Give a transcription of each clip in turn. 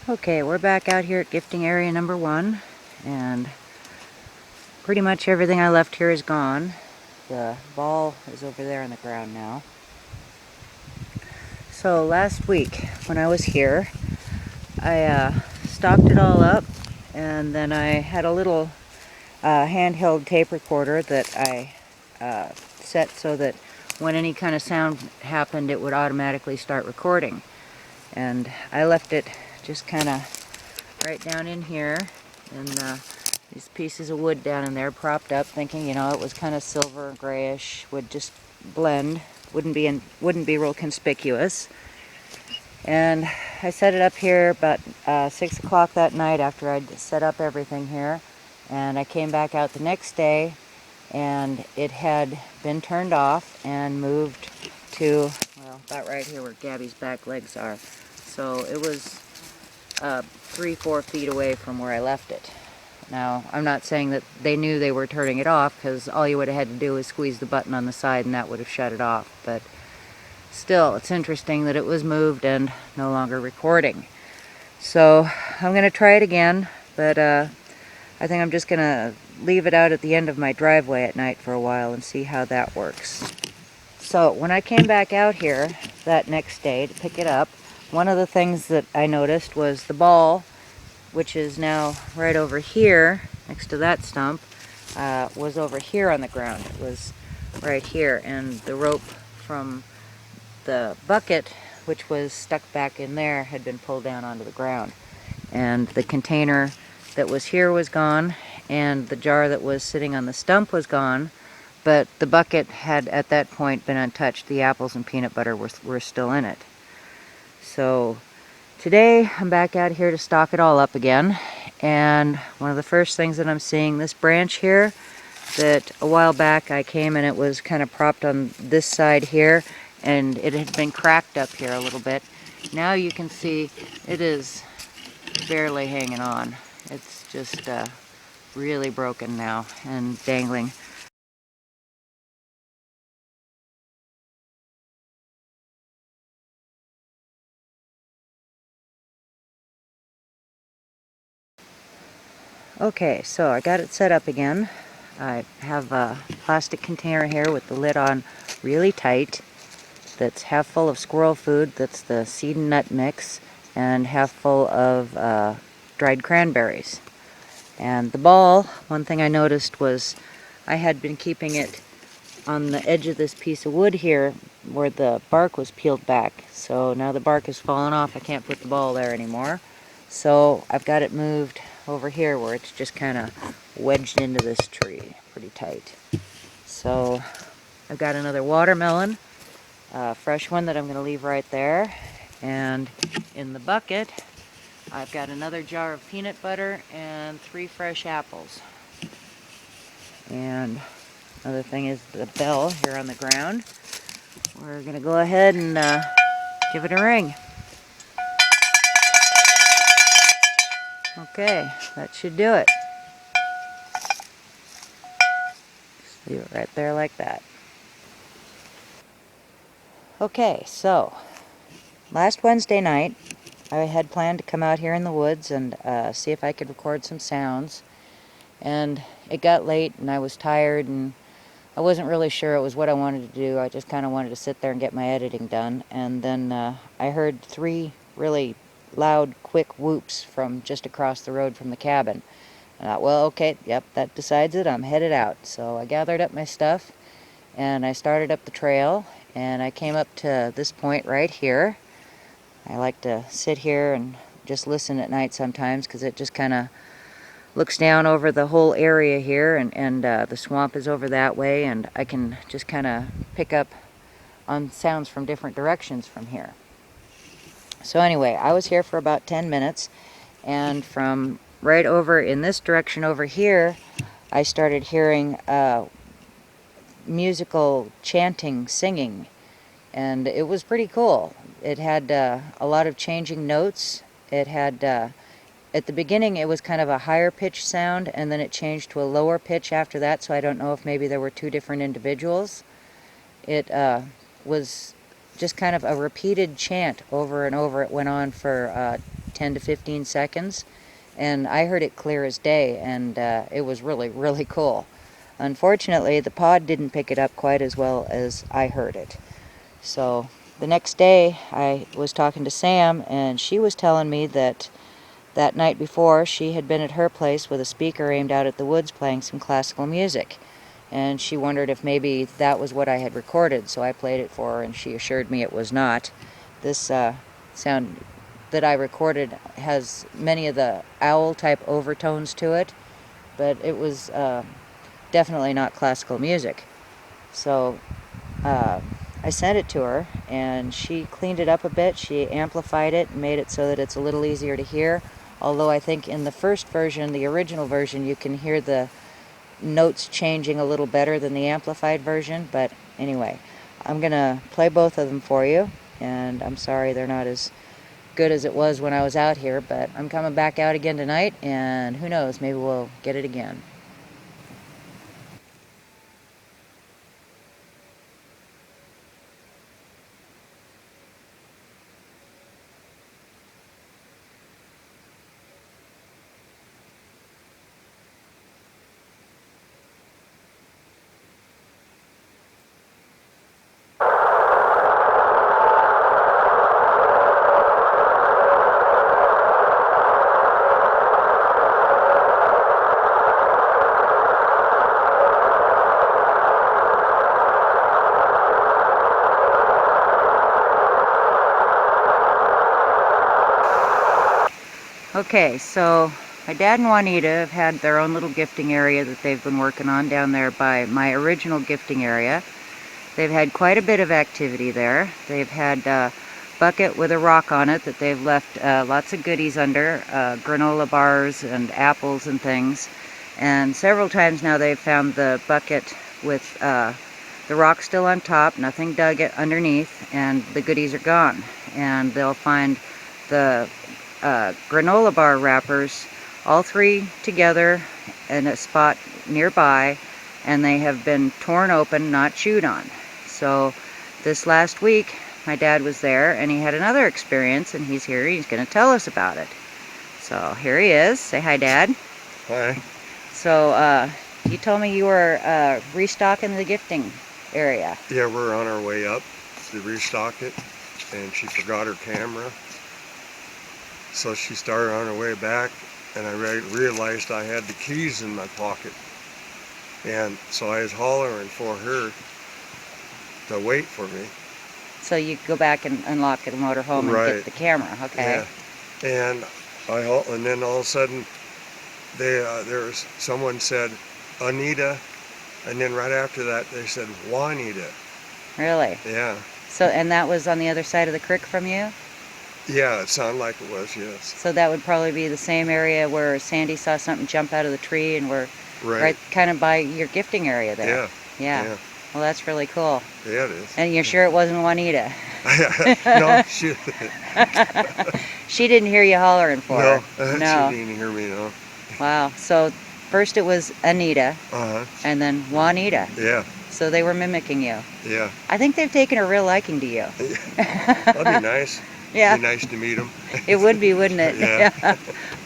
Okay, we're back out here at gifting area number 1, and pretty much everything I left here is gone. The ball is over there on the ground now. So last week when I was here, I stocked it all up, and then I had a little handheld tape recorder that I set so that when any kind of sound happened, it would automatically start recording. And I left it just kind of right down in here, and these pieces of wood down in there propped up, thinking, it was kind of silver grayish, would just blend, wouldn't be real conspicuous. And I set it up here about 6 o'clock that night after I'd set up everything here, and I came back out the next day, and it had been turned off and moved to, well, about right here where Gabby's back legs are. So it was 3-4 feet away from where I left it. Now, I'm not saying that they knew they were turning it off, because all you would have had to do was squeeze the button on the side and that would have shut it off. But still, it's interesting that it was moved and no longer recording. So I'm going to try it again, but I think I'm just going to leave it out at the end of my driveway at night for a while and see how that works. So when I came back out here that next day to pick it up, one of the things that I noticed was the ball, which is now right over here next to that stump, was over here on the ground. It was right here, and the rope from the bucket, which was stuck back in there, had been pulled down onto the ground. And the container that was here was gone, and the jar that was sitting on the stump was gone, but the bucket had at that point been untouched. The apples and peanut butter were still in it. So today I'm back out here to stock it all up again, and one of the first things that I'm seeing, this branch here, that a while back I came and it was kind of propped on this side here, and it had been cracked up here a little bit. Now you can see it is barely hanging on. It's just really broken now and dangling. Okay, so I got it set up again. I have a plastic container here with the lid on really tight, that's half full of squirrel food, that's the seed and nut mix, and half full of dried cranberries. And the ball, one thing I noticed was I had been keeping it on the edge of this piece of wood here where the bark was peeled back. So now the bark has fallen off, I can't put the ball there anymore. So I've got it moved over here where it's just kind of wedged into this tree pretty tight. So I've got another watermelon, a fresh one that I'm going to leave right there. And in the bucket, I've got another jar of peanut butter and 3 fresh apples. And another thing is the bell here on the ground. We're going to go ahead and give it a ring. Okay, that should do it. Just leave it right there like that. Okay, so last Wednesday night I had planned to come out here in the woods and see if I could record some sounds. And it got late and I was tired and I wasn't really sure it was what I wanted to do. I just kind of wanted to sit there and get my editing done. And then I heard 3 really loud, quick whoops from just across the road from the cabin. I thought, well, okay, yep, that decides it. I'm headed out. So I gathered up my stuff and I started up the trail, and I came up to this point right here. I like to sit here and just listen at night sometimes because it just kind of looks down over the whole area here, and the swamp is over that way, and I can just kind of pick up on sounds from different directions from here. So anyway, I was here for about 10 minutes, and from right over in this direction over here, I started hearing musical chanting, singing, and it was pretty cool. It had a lot of changing notes. It had, at the beginning it was kind of a higher pitch sound, and then it changed to a lower pitch after that, so I don't know if maybe there were 2 different individuals. It was just kind of a repeated chant over and over. It went on for 10 to 15 seconds, and I heard it clear as day, and it was really, really cool. Unfortunately, the pod didn't pick it up quite as well as I heard it. So the next day I was talking to Sam, and she was telling me that that night before she had been at her place with a speaker aimed out at the woods playing some classical music. And she wondered if maybe that was what I had recorded, so I played it for her, and she assured me it was not. This sound that I recorded has many of the owl-type overtones to it, but it was definitely not classical music. So I sent it to her, and she cleaned it up a bit. She amplified it and made it so that it's a little easier to hear, although I think in the first version, the original version, you can hear the notes changing a little better than the amplified version. But anyway, I'm gonna play both of them for you, and I'm sorry they're not as good as it was when I was out here, but I'm coming back out again tonight, and who knows, maybe we'll get it again. Okay, so my dad and Juanita have had their own little gifting area that they've been working on down there by my original gifting area. They've had quite a bit of activity there. They've had a bucket with a rock on it that they've left lots of goodies under, granola bars and apples and things. And several times now they've found the bucket with the rock still on top, nothing dug it underneath, and the goodies are gone. And they'll find the granola bar wrappers, all three together in a spot nearby, and they have been torn open, not chewed on. So this last week my dad was there, and he had another experience, and he's here. He's going to tell us about it. So here he is. Say hi, Dad. Hi. So you told me you were restocking the gifting area. Yeah, we're on our way up to restock it, and she forgot her camera. So she started on her way back, and I realized I had the keys in my pocket. And so I was hollering for her to wait for me. So you go back and unlock the motorhome and get the camera, okay? Yeah. And then all of a sudden, someone said, Anita, and then right after that they said, Juanita. Really? Yeah. So, and that was on the other side of the creek from you? Yeah, it sounded like it was, yes. So that would probably be the same area where Sandy saw something jump out of the tree, and we're right kind of by your gifting area there. Yeah. Well, that's really cool. Yeah, it is. And you're sure it wasn't Juanita? No, she she didn't hear you hollering for her. No, she didn't hear me, no. Wow. So first it was Anita, and then Juanita. Yeah. So they were mimicking you. Yeah. I think they've taken a real liking to you. That'd be nice. Yeah. It'd be nice to meet them. It would be, wouldn't it? Yeah.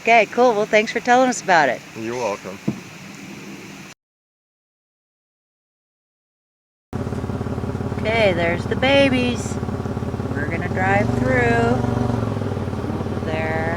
Okay, cool. Well, thanks for telling us about it. You're welcome. Okay, there's the babies. We're gonna drive through over there.